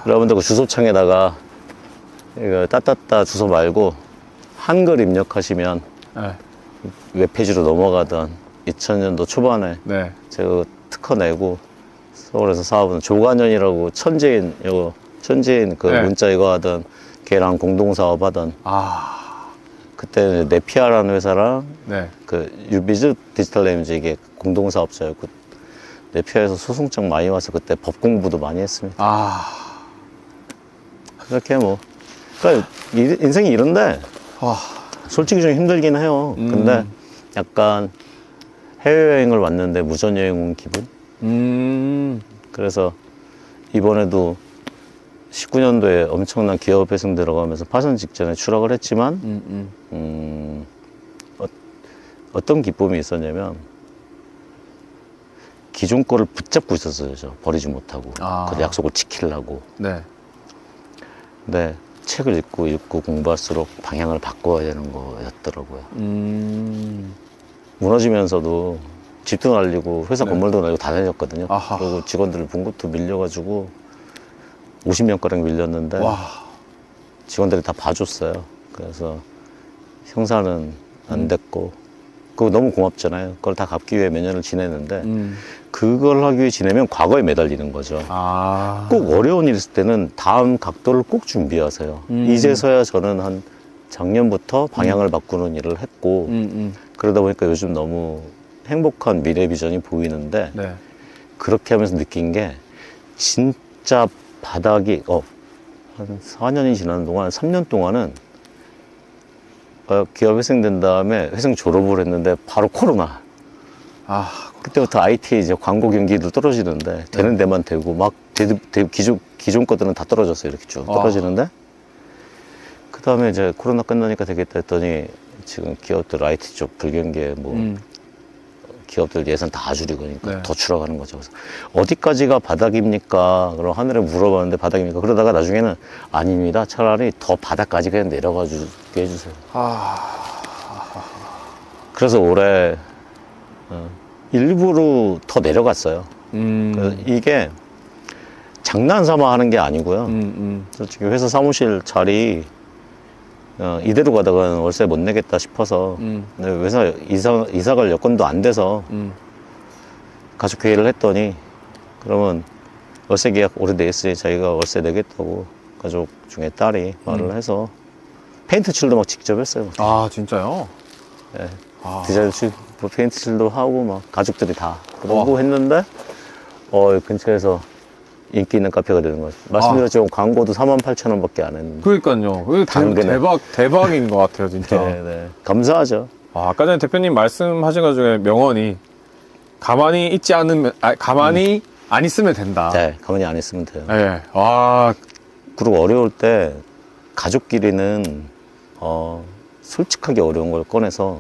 여러분들 그 주소창에다가 이거 따따따 주소 말고 한글 입력하시면 네. 웹페이지로 넘어가던 2000년도 초반에 네. 제가 특허 내고 서울에서 사업은 조관현이라고 천재인 그 네. 문자 이거 하던 걔랑 공동사업 하던 그때 네피아라는 회사랑 네. 그 유비즈 디지털 레임즈 이게 공동사업자였고 네피아에서 소송장 많이 와서 그때 법 공부도 많이 했습니다. 그렇게 뭐 그러니까 인생이 이런데 솔직히 좀 힘들긴 해요. 근데 약간 해외여행을 왔는데 무전여행 온 기분? 그래서 이번에도 19년도에 엄청난 기업 회생 들어가면서 파산 직전에 추락을 했지만 어떤 기쁨이 있었냐면 기존 거를 붙잡고 있었어요. 저 버리지 못하고 그 약속을 지키려고. 네. 근데 책을 읽고 공부할수록 방향을 바꿔야 되는 거였더라고요. 무너지면서도 집도 날리고 회사 건물도 날리고 다 날렸거든요. 그리고 직원들 봉급도 밀려가지고 50명가량 밀렸는데 직원들이 다 봐줬어요. 그래서 형사는 안 됐고 그거 너무 고맙잖아요. 그걸 다 갚기 위해 몇 년을 지냈는데 그걸 하기 위해 지내면 과거에 매달리는 거죠. 꼭 어려운 일 있을 때는 다음 각도를 꼭 준비하세요. 이제서야 저는 한 작년부터 방향을 바꾸는 일을 했고 그러다 보니까 요즘 너무 행복한 미래 비전이 보이는데 네. 그렇게 하면서 느낀 게 진짜 바닥이 한 4년이 지나는 동안 3년 동안은 기업 회생된 다음에 회생 졸업을 했는데 바로 코로나. 그때부터 IT 이제 광고 경기도 떨어지는데 되는 데만 되고 막 기존 것들은 다 떨어졌어요. 이렇게 쭉 떨어지는데 그 다음에 이제 코로나 끝나니까 되겠다 했더니 지금 기업들 IT 쪽 불경기에 뭐 기업들 예산 다 줄이고 그러니까 더 추락하는 거죠. 그래서 어디까지가 바닥입니까? 그럼 하늘에 물어봤는데 바닥입니까? 그러다가 나중에는 아닙니다. 차라리 더 바닥까지 그냥 내려가 주게 해주세요. 그래서 올해 일부러 더 내려갔어요. 그래서 이게 장난 삼아 하는 게 아니고요. 솔직히 회사 사무실 자리 이대로 가다가 월세 못 내겠다 싶어서 회사 이사 갈 여건도 안 돼서 가족 회의를 했더니 그러면 월세 계약 오래돼 있으니 자기가 월세 내겠다고 가족 중에 딸이 말을 해서 페인트 칠도 막 직접 했어요. 진짜요? 네. 디자인 칠, 뭐 페인트 칠도 하고 막 가족들이 다 그러고 했는데 근처에서 인기 있는 카페가 되는 거죠. 말씀드렸지만 광고도 48,000원밖에 안 했는데. 그러니까요. 대박인 것 같아요, 진짜. 네. 감사하죠. 아까 전에 대표님 말씀하신 것 중에 명언이 가만히 안 있으면 된다. 네, 가만히 안 있으면 돼요. 네. 그리고 어려울 때 가족끼리는 솔직하게 어려운 걸 꺼내서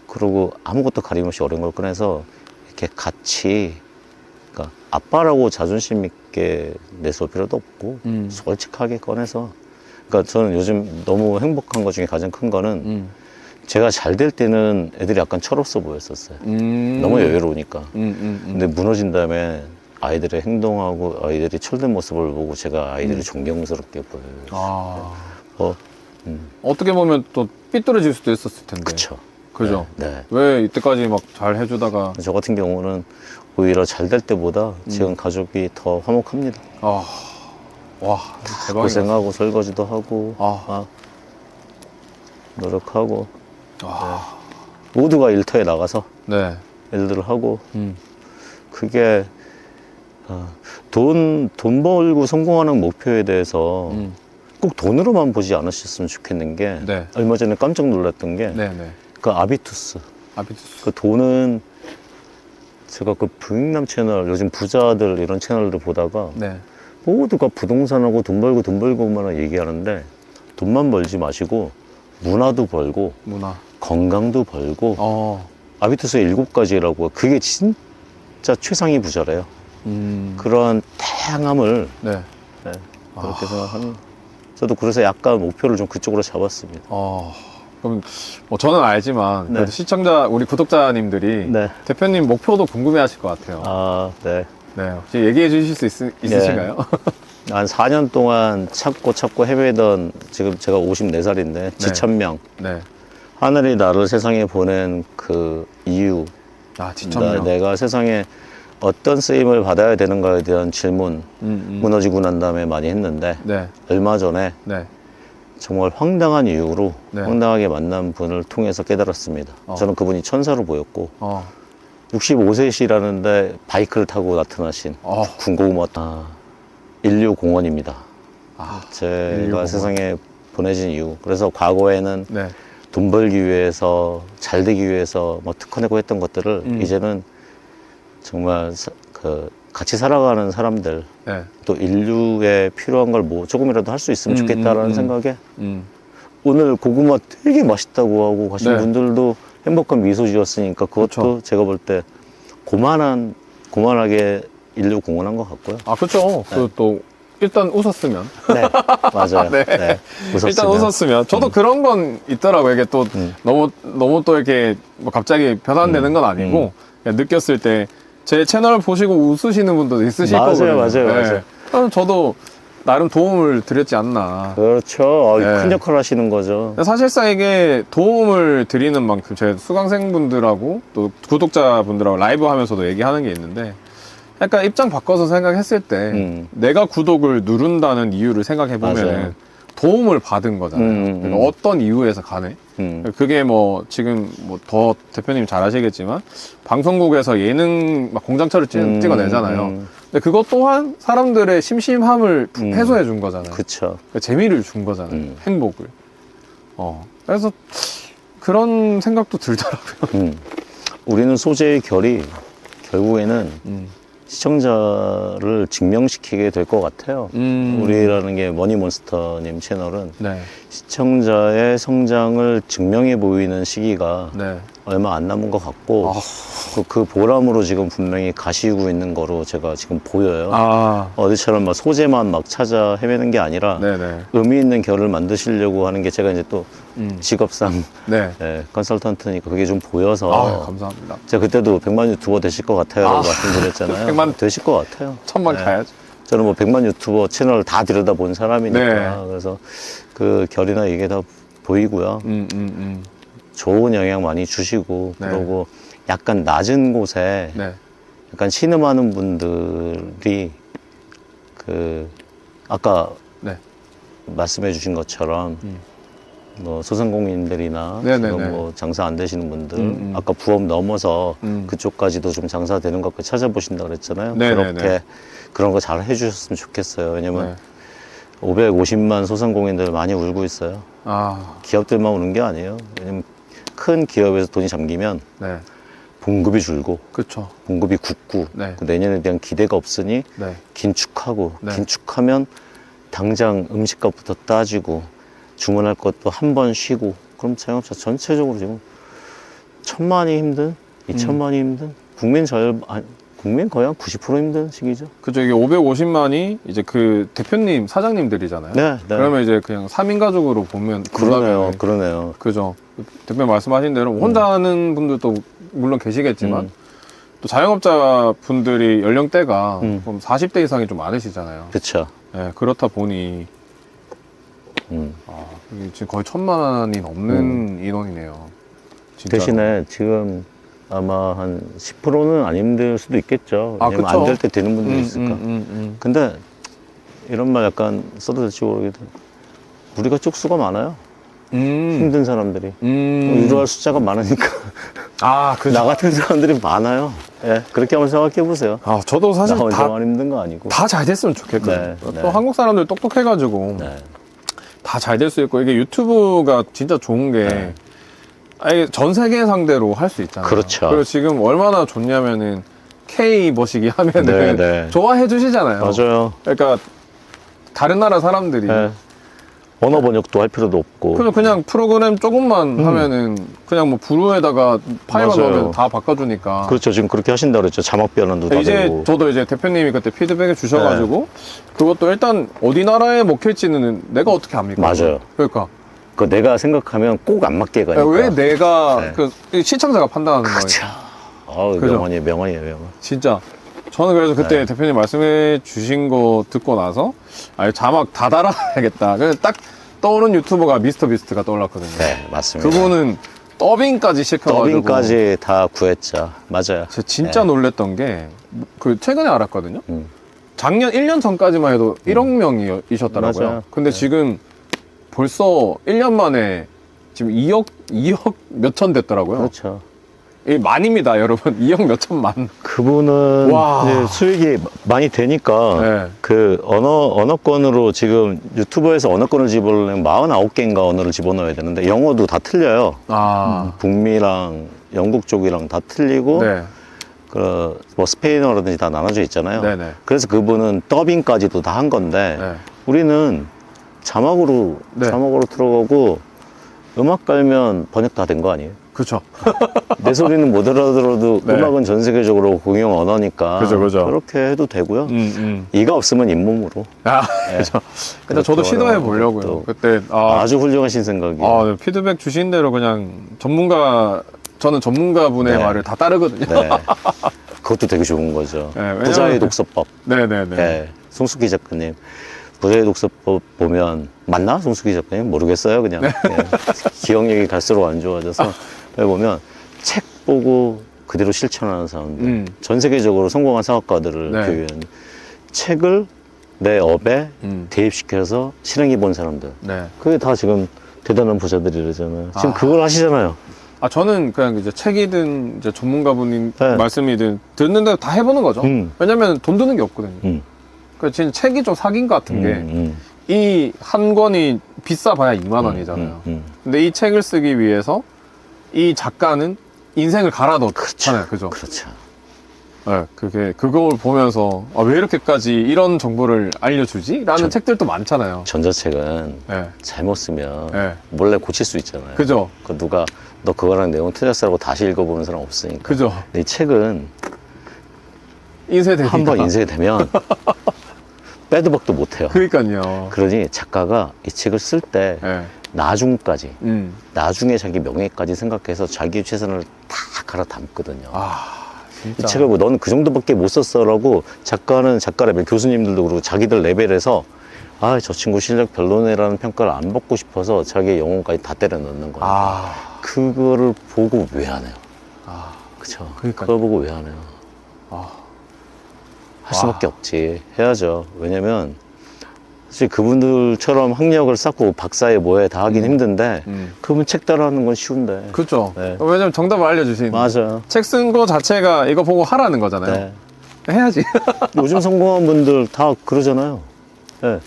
그리고 아무것도 가림없이 어려운 걸 꺼내서 이렇게 같이 그러니까 아빠라고 자존심 있게 내세울 필요도 없고 솔직하게 꺼내서 그러니까 저는 요즘 너무 행복한 것 중에 가장 큰 거는 제가 잘 될 때는 애들이 약간 철없어 보였었어요. 너무 여유로우니까. 근데 무너진 다음에 아이들의 행동하고 아이들이 철든 모습을 보고 제가 아이들이 존경스럽게 보여요. 어떻게 보면 또 삐뚤어질 수도 있었을 텐데. 그죠? 네. 왜 이때까지 막 잘 해주다가. 저 같은 경우는 오히려 잘 될 때보다 지금 가족이 더 화목합니다. 와, 대박이다. 고생하고 설거지도 하고 아. 막 노력하고 와. 모두가 일터에 나가서 네. 일들을 하고 그게 돈 벌고 성공하는 목표에 대해서 꼭 돈으로만 보지 않으셨으면 좋겠는 게 네. 얼마 전에 깜짝 놀랐던 게 네네. 그 아비투스 아비투스. 그 돈은 제가 그 부익남 채널 요즘 부자들 이런 채널을 보다가 네. 모두가 부동산하고 돈 벌고만 얘기하는데 돈만 벌지 마시고 문화도 벌고 문화. 건강도 벌고 어. 아비투스의 7가지라고 그게 진짜 최상위 부자래요. 그런 다양함을 네. 네, 그렇게 생각합니다. 저도 그래서 약간 목표를 좀 그쪽으로 잡았습니다. 그럼 뭐 저는 알지만 네. 그래도 시청자 우리 구독자님들이 네. 대표님 목표도 궁금해하실 것 같아요. 아, 네. 네, 혹시 얘기해 주실 수 있으신가요? 한 4년 동안 찾고 헤매던 지금 제가 54살인데 지천명. 네. 하늘이 나를 세상에 보낸 그 이유. 지천명. 내가 세상에 어떤 쓰임을 받아야 되는가에 대한 질문 무너지고 난 다음에 많이 했는데 네. 얼마 전에 네. 정말 황당한 이유로 네. 황당하게 만난 분을 통해서 깨달았습니다. 저는 그분이 천사로 보였고 65세시라는데 바이크를 타고 나타나신 군고구마 인류 공원입니다. 제가 인류 공원. 세상에 보내진 이유. 그래서 과거에는 네. 돈 벌기 위해서 잘 되기 위해서 뭐 특허내고 했던 것들을 이제는 정말 같이 살아가는 사람들 네. 또 인류에 필요한 걸 뭐 조금이라도 할 수 있으면 좋겠다라는 생각에 오늘 고구마 되게 맛있다고 하고 가신 네. 분들도 행복한 미소 지었으니까 그것도 그쵸. 제가 볼 때 고만하게 인류 공헌한 것 같고요. 그렇죠. 또 일단 웃었으면. 네, 맞아요. 네. 네, 일단 웃었으면. 저도 그런 건 있더라고요. 이게 또 너무 또 이렇게 뭐 갑자기 변환되는 건 아니고 그냥 느꼈을 때 제 채널 보시고 웃으시는 분도 있으실 거거든요. 맞아요. 그럼 저도 나름 도움을 드렸지 않나. 그렇죠. 네. 큰 역할을 하시는 거죠. 사실상 이게 도움을 드리는 만큼 제 수강생분들하고 또 구독자분들하고 라이브 하면서도 얘기하는 게 있는데 약간 입장 바꿔서 생각했을 때 내가 구독을 누른다는 이유를 생각해 보면 맞아요. 도움을 받은 거잖아요. 그러니까 어떤 이유에서 간에 그게 뭐 지금 뭐 더 대표님 잘 아시겠지만 방송국에서 예능 막 공장처를 찍어내잖아요. 근데 그것 또한 사람들의 심심함을 해소해 준 거잖아요. 그쵸. 그러니까 재미를 준 거잖아요. 행복을. 그래서 그런 생각도 들더라고요. 우리는 소재의 결이 결국에는 시청자를 증명시키게 될 것 같아요. 우리라는 게 머니몬스터님 채널은 네. 시청자의 성장을 증명해 보이는 시기가 네. 얼마 안 남은 것 같고 그 보람으로 지금 분명히 가시고 있는 거로 제가 지금 보여요. 어디처럼 막 소재만 막 찾아 헤매는 게 아니라 네네. 의미 있는 결을 만드시려고 하는 게 제가 이제 또 직업상 네. 컨설턴트니까 그게 좀 보여서 감사합니다. 제가 그때도 100만 유튜버 되실 것 같아요 라고 말씀드렸잖아요. 100만 되실 것 같아요. 1000만 가야죠. 저는 뭐 100만 유튜버 채널 다 들여다본 사람이니까 네. 그래서 그 결이나 이게 다 보이고요. 좋은 영향 많이 주시고 네. 그리고 약간 낮은 곳에 네. 약간 신음하는 분들이 그 아까 네. 말씀해 주신 것처럼 뭐 소상공인들이나 네네네. 지금 뭐 장사 안 되시는 분들 아까 부업 넘어서 그쪽까지도 좀 장사되는 것까지 찾아보신다 그랬잖아요. 네네네. 그렇게 그런 거 잘 해주셨으면 좋겠어요. 왜냐면 네. 550만 소상공인들 많이 울고 있어요. 기업들만 우는 게 아니에요. 왜냐면 큰 기업에서 돈이 잠기면 네. 봉급이 줄고 그쵸. 봉급이 굳고 네. 그 내년에 대한 기대가 없으니 네. 긴축하고 네. 긴축하면 당장 음식값부터 따지고 주문할 것도 한 번 쉬고 그럼 자영업자 전체적으로 지금 1000만이 힘든 2000만이 힘든 국민 거의 한 90% 힘든 시기죠. 그죠. 이게 550만이 이제 그 대표님, 사장님들이잖아요. 네. 그러면 이제 그냥 3인 가족으로 보면 그러네요. 그죠. 대표님 말씀하신 대로 혼자 하는 분들도 물론 계시겠지만 또 자영업자 분들이 연령대가 그럼 40대 이상이 좀 많으시잖아요. 그렇죠. 네, 그렇다 보니 이게 지금 거의 1000만이 넘는 인원이네요. 진짜로. 대신에 지금 아마 한 10%는 안 힘들 수도 있겠죠. 왜냐면 안 될 때 되는 분들이 있을까. 근데 이런 말 약간 써도 될지 모르겠는데 우리가 쪽수가 많아요. 힘든 사람들이 위로할 숫자가 많으니까 아, 나 같은 사람들이 많아요. 예, 그렇게 한번 생각해 보세요. 아, 저도 사실 나 혼자만 힘든 거 아니고. 다 잘 됐으면 좋겠거든요. 네, 또 네. 한국 사람들 똑똑해가지고 네. 다 잘 될 수 있고 이게 유튜브가 진짜 좋은 게 네. 아예 전 세계 상대로 할 수 있잖아요. 그렇죠. 그리고 지금 얼마나 좋냐면은 K 머시기 하면은 네, 네. 좋아해 주시잖아요. 맞아요. 그러니까 다른 나라 사람들이 예. 언어 번역도 할 필요도 없고. 그냥 프로그램 조금만 하면은 그냥 뭐 부루에다가 파일만 맞아요. 넣으면 다 바꿔주니까. 그렇죠. 지금 그렇게 하신다 그랬죠. 자막 변환도 다 이제 되고. 저도 이제 대표님이 그때 피드백을 주셔가지고 네. 그것도 일단 어디 나라에 먹힐지는 내가 어떻게 압니까? 맞아요. 그러니까 그 내가 생각하면 꼭 안 맞게 가니까. 왜 내가 네. 그 시청자가 판단하는 거예요? 그렇죠. 아우, 그죠? 명언이에요, 명언. 진짜 저는 그래서 그때 네. 대표님 말씀해 주신 거 듣고 나서 아 자막 다 달아야겠다. 그래서 딱 떠오른 유튜버가 미스터 비스트가 떠올랐거든요. 네, 맞습니다. 그분은 더빙까지 시켜가지고 더빙까지 다 구했죠. 맞아요. 제가 진짜 네. 놀랬던 게 그 최근에 알았거든요. 음. 작년 1년 전까지만 해도 1억 명이셨더라고요. 맞아요. 근데 네. 지금 벌써 1년 만에 지금 2억 몇천 됐더라고요. 그렇죠. 이 만입니다, 여러분. 2억 몇천만. 그분은 와. 이제 수익이 많이 되니까 네. 그 언어권으로 지금 유튜브에서 언어권을 집어넣으면 49개인가 언어를 집어넣어야 되는데 영어도 다 틀려요. 아. 북미랑 영국 쪽이랑 다 틀리고 네. 뭐 스페인어라든지 다 나눠져 있잖아요. 네네. 그래서 그분은 더빙까지도 다 한 건데 네. 우리는 자막으로 네. 들어가고 음악 깔면 번역 다 된 거 아니에요? 그쵸. 내 소리는 못 알아들어도 네. 음악은 전 세계적으로 공용 언어니까 그죠. 그렇게 해도 되고요. 음. 이가 없으면 잇몸으로. 아, 네. 그죠. 근데 저도 그렇게 시도해 어려운 보려고요. 것도 그때, 아주 훌륭하신 생각이에요. 네, 피드백 주신 대로 그냥 저는 전문가분의 네. 말을 다 따르거든요. 네. 그것도 되게 좋은 거죠. 네, 왜냐면- 부자의 독서법. 네네네. 네. 송숙기 작가님. 부자의 독서법 보면 맞나? 송숙기 작가님? 모르겠어요. 그냥. 네. 기억력이 갈수록 안 좋아져서 여기 보면 책 보고 그대로 실천하는 사람들. 전 세계적으로 성공한 사업가들을 네. 교육하는 책을 내 업에 대입시켜서 실행해 본 사람들. 네. 그게 다 지금 대단한 부자들이잖아요. 지금 아. 그걸 하시잖아요. 아, 저는 그냥 이제 책이든 이제 전문가분인 네. 말씀이든 듣는데 다 해보는 거죠. 왜냐면 돈 드는 게 없거든요. 그래서 진짜 책이 좀 사긴 것 같은 게 이 한 권이 비싸 봐야 2만 원이잖아요. 근데 이 책을 쓰기 위해서 이 작가는 인생을 갈아 넣잖아요. 그죠? 그렇죠. 네, 그걸 보면서 아, 왜 이렇게까지 이런 정보를 알려주지? 라는 책들도 많잖아요. 전자책은 네. 잘못 쓰면 네. 몰래 고칠 수 있잖아요. 그죠? 그 누가 너 그거랑 내용 틀렸어라고 다시 읽어보는 사람 없으니까. 그죠? 근데 이 책은 인쇄되니까. 한번 인쇄되면 빼도 박도 못해요. 그러니까요. 그러니 작가가 이 책을 쓸 때 네. 나중까지, 음. 자기 명예까지 생각해서 자기의 최선을 다 갈아 담거든요. 아, 이 진짜. 책을 뭐 너는 그 정도밖에 못 썼어라고 작가는 작가 레벨, 교수님들도 그러고 자기들 레벨에서 아, 저 친구 실력 별로네라는 평가를 안 받고 싶어서 자기의 영혼까지 다 때려 넣는 거예요. 아, 그거를 보고 왜 안 해요? 아, 그쵸? 그러니까요. 그걸 보고 왜 안 해요? 아. 할 수밖에 없지. 해야죠. 왜냐면 사실 그분들처럼 학력을 쌓고 박사에 뭐에 다 하긴 힘든데 그분 책 따라하는 건 쉬운데. 그죠. 네. 왜냐면 정답을 알려주신. 맞아요. 책 쓴 거 자체가 이거 보고 하라는 거잖아요. 네. 해야지. 요즘 성공한 분들 다 그러잖아요. 네.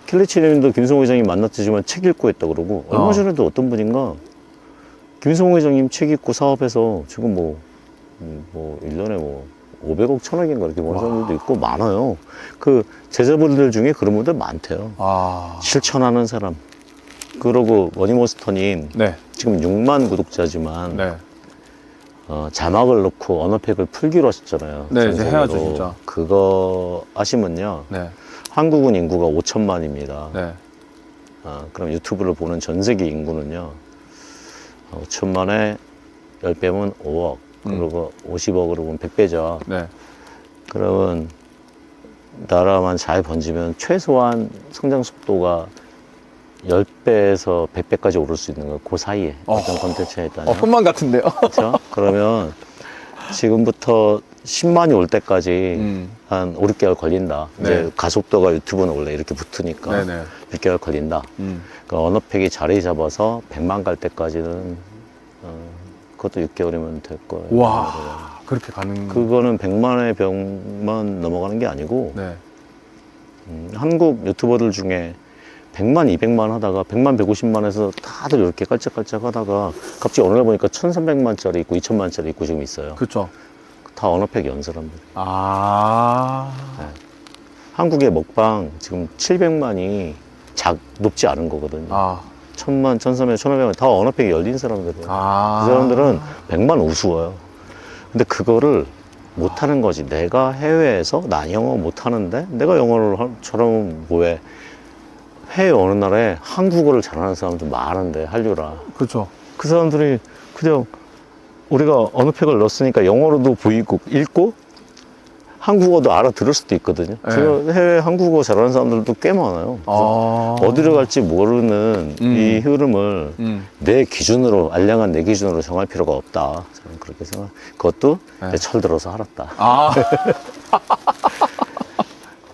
킬리치님도 김성호 회장님 만났지만 책 읽고 했다 그러고 얼마 전에도 어떤 분인가 김성호 회장님 책 읽고 사업해서 지금 뭐 1년에 뭐 500억, 1000억인가 이렇게 버는 사람들도 있고 많아요. 그 제자분들 중에 그런 분들 많대요. 아. 실천하는 사람. 그러고 머니몬스터님 네. 지금 6만 구독자지만 네. 자막을 넣고 언어팩을 풀기로 하셨잖아요. 네, 이제 전속으로. 해야죠, 진짜. 그거 하시면요. 네. 한국은 인구가 5천만입니다. 네. 그럼 유튜브를 보는 전 세계 인구는요. 5천만에 10배면 5억. 그리고 50억으로 보면 100배죠. 네. 그러면 나라만 잘 번지면 최소한 성장 속도가 10배에서 100배까지 오를 수 있는 거예요. 그 사이에. 어떤 컨텐츠에 따라. 꿈만 같은데요? 그렇죠? 그러면 지금부터 10만이 올 때까지 한 5, 6개월 걸린다. 네. 이제 가속도가 유튜브는 원래 이렇게 붙으니까 네네. 6개월 걸린다. 그러니까 언어팩이 자리 잡아서 100만 갈 때까지는 그것도 6개월이면 될 거예요. 와, 그렇게 가는. 그거는 100만의 병만 넘어가는 게 아니고 네. 한국 유튜버들 중에 100만, 200만 하다가 100만, 150만에서 다들 이렇게 깔짝깔짝 하다가 갑자기 어느 날 보니까 1300만짜리 있고 2000만짜리 있고 지금 있어요. 그쵸. 다 언어팩 연설합니다. 아. 한국의 먹방 지금 700만이 높지 않은 거거든요. 아. 1000만, 1300만, 1500만 다 언어팩이 열린 사람들이에요. 아. 그 사람들은 100만 우스워요. 근데 그거를 못하는 거지. 내가 해외에서 나 영어 못하는데 내가 영어를 저러면 뭐해. 해외 어느 나라에 한국어를 잘하는 사람도 많은데 한류라. 그쵸. 그 사람들이 그냥 우리가 언어팩을 넣었으니까 영어로도 보이고 읽고 한국어도 알아들을 수도 있거든요. 네. 제가 해외 한국어 잘하는 사람들도 꽤 많아요. 그래서 아. 어디로 갈지 모르는 이 흐름을 내 기준으로, 알량한 내 기준으로 정할 필요가 없다. 저는 그렇게 생각. 그것도 네. 내 철들어서 알았다. 아.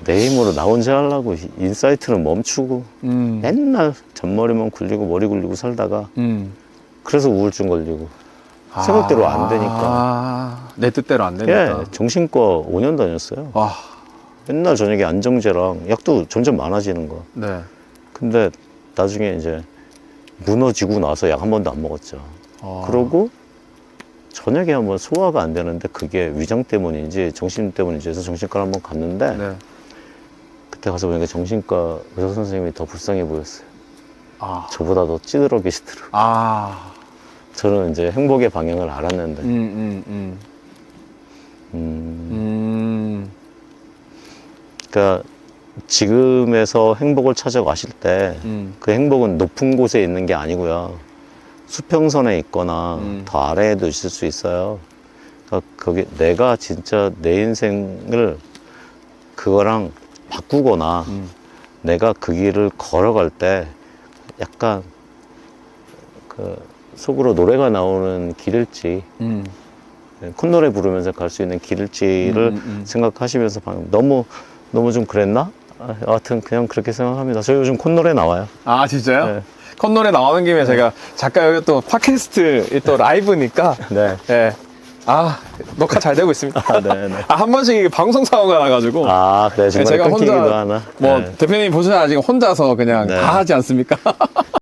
내 힘으로 나 혼자 하려고 인사이트는 멈추고 맨날 잔머리만 굴리고 머리 굴리고 살다가 그래서 우울증 걸리고 생각대로 안 되니까. 아. 내 뜻대로 안 되니까. 예, 정신과 5년 다녔어요. 와. 맨날 저녁에 안정제랑 약도 점점 많아지는 거. 네. 근데 나중에 이제 무너지고 나서 약 한 번도 안 먹었죠. 아. 그러고 저녁에 한번 소화가 안 되는데 그게 위장 때문인지 정신 때문인지 해서 정신과를 한번 갔는데 네. 그때 가서 보니까 정신과 의사 선생님이 더 불쌍해 보였어요. 아. 저보다 더 찌들어 계시더라고요. 아. 저는 이제 행복의 방향을 알았는데 그러니까 지금에서 행복을 찾아가실 때 그 행복은 높은 곳에 있는 게 아니고요. 수평선에 있거나 더 아래에도 있을 수 있어요. 그러니까 거기 내가 진짜 내 인생을 그거랑 바꾸거나 내가 그 길을 걸어갈 때 약간 그 속으로 노래가 나오는 길일지 콧노래 부르면서 갈 수 있는 길일지를 생각하시면서 방금 너무 좀 그랬나? 여하튼 그냥 그렇게 생각합니다. 저 요즘 콧노래 나와요. 아, 진짜요? 네. 콧노래 나오는 김에 제가 작가 여기 또 팟캐스트 또 라이브니까 네. 예. 아, 녹화 잘 되고 있습니다. 네, 네. 아, 한 번씩 이게 방송 사고가 나가지고 아, 그래. 정말 제가 끊기기도 혼자 하나. 뭐 네. 대표님 보시나 지금 혼자서 그냥 네. 다 하지 않습니까?